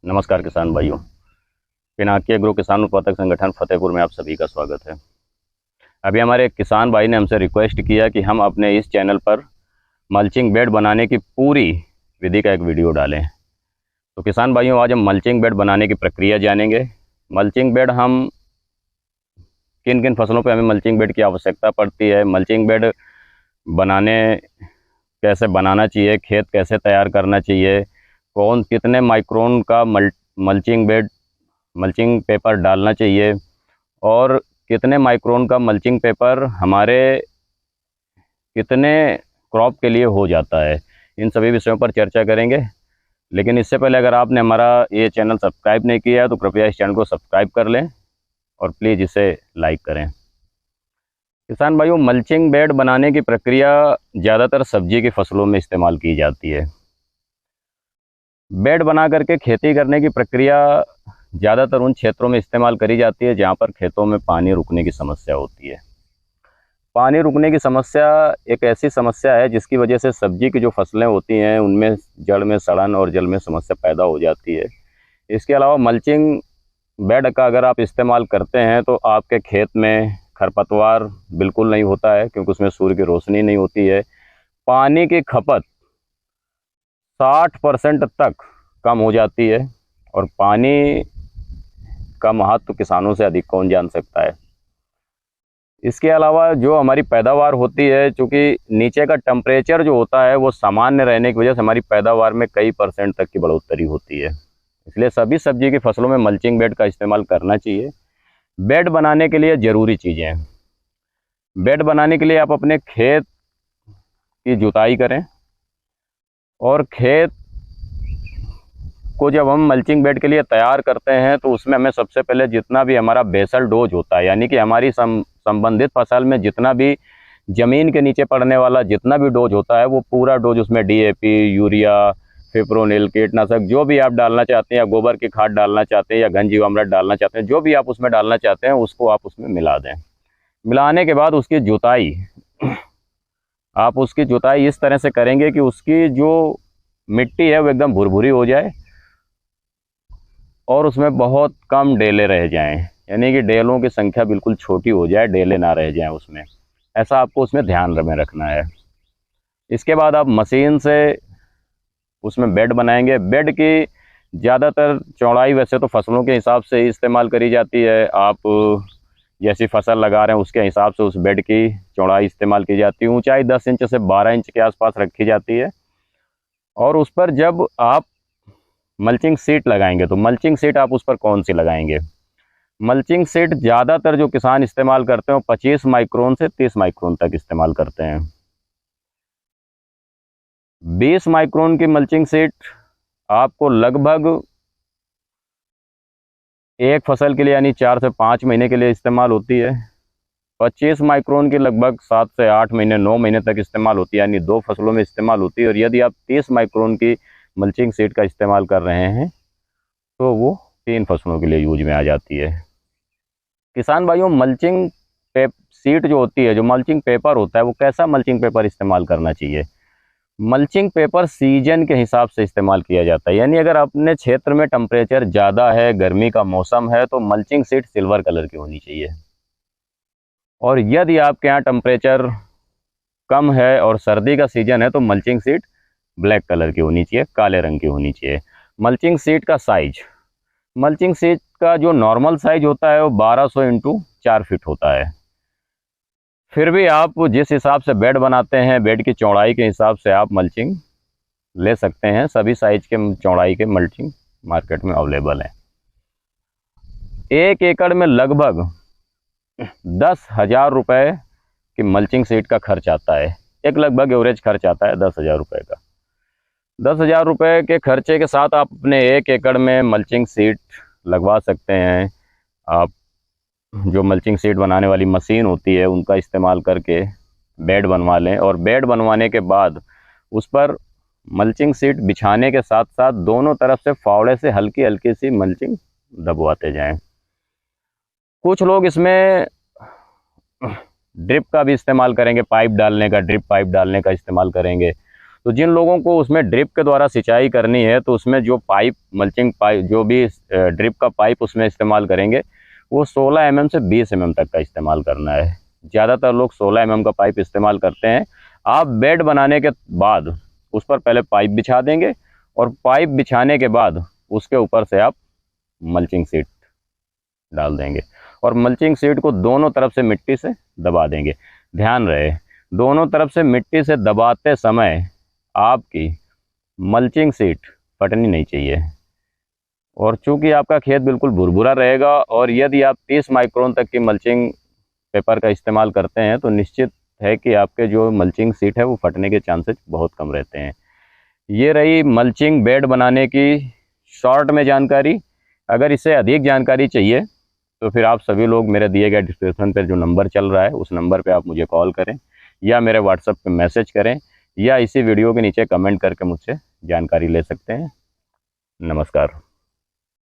नमस्कार किसान भाइयों। पिनाकी एग्रो किसान उत्पादक संगठन फतेहपुर में आप सभी का स्वागत है। अभी हमारे एक किसान भाई ने हमसे रिक्वेस्ट किया कि हम अपने इस चैनल पर मल्चिंग बेड बनाने की पूरी विधि का एक वीडियो डालें। तो किसान भाइयों, आज हम मल्चिंग बेड बनाने की प्रक्रिया जानेंगे। मल्चिंग बेड हम किन किन फसलों पर हमें मल्चिंग बेड की आवश्यकता पड़ती है, मल्चिंग बेड बनाने कैसे बनाना चाहिए, खेत कैसे तैयार करना चाहिए, कौन कितने माइक्रोन का मल्चिंग पेपर डालना चाहिए और कितने माइक्रोन का मल्चिंग पेपर हमारे कितने क्रॉप के लिए हो जाता है, इन सभी विषयों पर चर्चा करेंगे। लेकिन इससे पहले अगर आपने हमारा ये चैनल सब्सक्राइब नहीं किया है तो कृपया इस चैनल को सब्सक्राइब कर लें और प्लीज़ इसे लाइक करें। किसान भाइयों, मल्चिंग बेड बनाने की प्रक्रिया ज़्यादातर सब्जी की फसलों में इस्तेमाल की जाती है। बेड बना करके खेती करने की प्रक्रिया ज़्यादातर उन क्षेत्रों में इस्तेमाल करी जाती है जहाँ पर खेतों में पानी रुकने की समस्या होती है। पानी रुकने की समस्या एक ऐसी समस्या है जिसकी वजह से सब्जी की जो फसलें होती हैं उनमें जड़ में सड़न और जल में समस्या पैदा हो जाती है। इसके अलावा मल्चिंग बेड का अगर आप इस्तेमाल करते हैं तो आपके खेत में खरपतवार बिल्कुल नहीं होता है, क्योंकि उसमें सूर्य की रोशनी नहीं होती है। पानी की खपत 60% तक कम हो जाती है और पानी का महत्व किसानों से अधिक कौन जान सकता है। इसके अलावा जो हमारी पैदावार होती है, चूँकि नीचे का टेम्परेचर जो होता है वो सामान्य रहने की वजह से हमारी पैदावार में कई % तक की बढ़ोतरी होती है। इसलिए सभी सब्जी की फसलों में मल्चिंग बेड का इस्तेमाल करना चाहिए। बेड बनाने के लिए ज़रूरी चीज़ें, बेड बनाने के लिए आप अपने खेत की जुताई करें और खेत को जब हम मल्चिंग बेड के लिए तैयार करते हैं तो उसमें हमें सबसे पहले जितना भी हमारा बेसल डोज होता है, यानी कि हमारी संबंधित फसल में जितना भी ज़मीन के नीचे पड़ने वाला जितना भी डोज होता है वो पूरा डोज उसमें डीएपी, यूरिया, फिप्रोनिल, कीटनाशक जो भी आप डालना चाहते हैं, या गोबर की खाद डालना चाहते हैं या घन जीवामृत डालना चाहते हैं, जो भी आप उसमें डालना चाहते हैं उसको आप उसमें मिला दें। मिलाने के बाद उसकी जुताई आप उसकी जुताई इस तरह से करेंगे कि उसकी जो मिट्टी है वो एकदम भुरभुरी हो जाए और उसमें बहुत कम डेले रह जाएं, यानी कि डेलों की संख्या बिल्कुल छोटी हो जाए, डेले ना रह जाएं उसमें। ऐसा आपको उसमें ध्यान में रखना है। इसके बाद आप मशीन से उसमें बेड बनाएंगे। बेड की ज़्यादातर चौड़ाई वैसे तो फसलों के हिसाब से ही इस्तेमाल करी जाती है। आप जैसी फसल लगा रहे हैं उसके हिसाब से उस बेड की चौड़ाई इस्तेमाल की जाती है। ऊंचाई 10 इंच से 12 इंच के आसपास रखी जाती है। और उस पर जब आप मल्चिंग सीट लगाएंगे तो मल्चिंग सीट आप उस पर कौन सी लगाएंगे? मल्चिंग सीट ज़्यादातर जो किसान इस्तेमाल करते हैं 25 माइक्रोन से 30 माइक्रोन तक इस्तेमाल करते हैं। 20 माइक्रोन की मल्चिंग सीट आपको लगभग एक फसल के लिए यानी 4 से 5 महीने के लिए इस्तेमाल होती है। 25 माइक्रोन की लगभग 7 से 8 महीने 9 महीने तक इस्तेमाल होती है, यानी 2 फसलों में इस्तेमाल होती है। और यदि आप 30 माइक्रोन की मल्चिंग सीट का इस्तेमाल कर रहे हैं तो वो 3 फसलों के लिए यूज में आ जाती है। किसान भाइयों, मल्चिंग सीट जो होती है, जो मल्चिंग पेपर होता है, वो कैसा मल्चिंग पेपर इस्तेमाल करना चाहिए? मल्चिंग पेपर सीजन के हिसाब से इस्तेमाल किया जाता है, यानी अगर अपने क्षेत्र में टेम्परेचर ज़्यादा है, गर्मी का मौसम है, तो मल्चिंग सीट सिल्वर कलर की होनी चाहिए। और यदि आपके यहाँ टेम्परेचर कम है और सर्दी का सीजन है तो मल्चिंग सीट ब्लैक कलर की होनी चाहिए, काले रंग की होनी चाहिए। मल्चिंग सीट का साइज, मल्चिंग सीट का जो नॉर्मल साइज होता है वो 1200 इंटू 4 फीट होता है। फिर भी आप जिस हिसाब से बेड बनाते हैं, बेड की चौड़ाई के हिसाब से आप मल्चिंग ले सकते हैं। सभी साइज के चौड़ाई के मल्चिंग मार्केट में अवेलेबल है। 1 एकड़ में लगभग 10,000 रुपये की मल्चिंग सीट का खर्च आता है। एक लगभग एवरेज खर्च आता है 10,000 रुपये का। 10,000 रुपये के खर्चे के साथ आप अपने 1 एकड़ में मल्चिंग सीट लगवा सकते हैं। आप जो मल्चिंग सीट बनाने वाली मशीन होती है उनका इस्तेमाल करके बेड बनवा लें और बेड बनवाने के बाद उस पर मल्चिंग सीट बिछाने के साथ साथ दोनों तरफ से फावड़े से हल्की हल्की सी मल्चिंग दबवाते जाएं। कुछ लोग इसमें ड्रिप का भी इस्तेमाल करेंगे, पाइप डालने का, ड्रिप पाइप डालने का इस्तेमाल करेंगे। तो जिन लोगों को उसमें ड्रिप के द्वारा सिंचाई करनी है तो उसमें जो पाइप, मल्चिंग पाइप, जो भी ड्रिप का पाइप उसमें इस्तेमाल करेंगे वो 16 mm से 20 mm तक का इस्तेमाल करना है। ज़्यादातर लोग 16 mm का पाइप इस्तेमाल करते हैं। आप बेड बनाने के बाद उस पर पहले पाइप बिछा देंगे और पाइप बिछाने के बाद उसके ऊपर से आप मल्चिंग सीट डाल देंगे और मल्चिंग सीट को दोनों तरफ से मिट्टी से दबा देंगे। ध्यान रहे, दोनों तरफ से मिट्टी से दबाते समय आपकी मल्चिंग सीट फटनी नहीं चाहिए। और चूंकि आपका खेत बिल्कुल भुरभुरा रहेगा और यदि आप 30 माइक्रोन तक की मल्चिंग पेपर का इस्तेमाल करते हैं तो निश्चित है कि आपके जो मल्चिंग सीट है वो फटने के चांसेस बहुत कम रहते हैं। ये रही मल्चिंग बेड बनाने की शॉर्ट में जानकारी। अगर इससे अधिक जानकारी चाहिए तो फिर आप सभी लोग मेरे दिए गए डिस्क्रिप्शन पर जो नंबर चल रहा है उस नंबर पे आप मुझे कॉल करें या मेरे व्हाट्सएप पे मैसेज करें या इसी वीडियो के नीचे कमेंट करके मुझसे जानकारी ले सकते हैं। नमस्कार।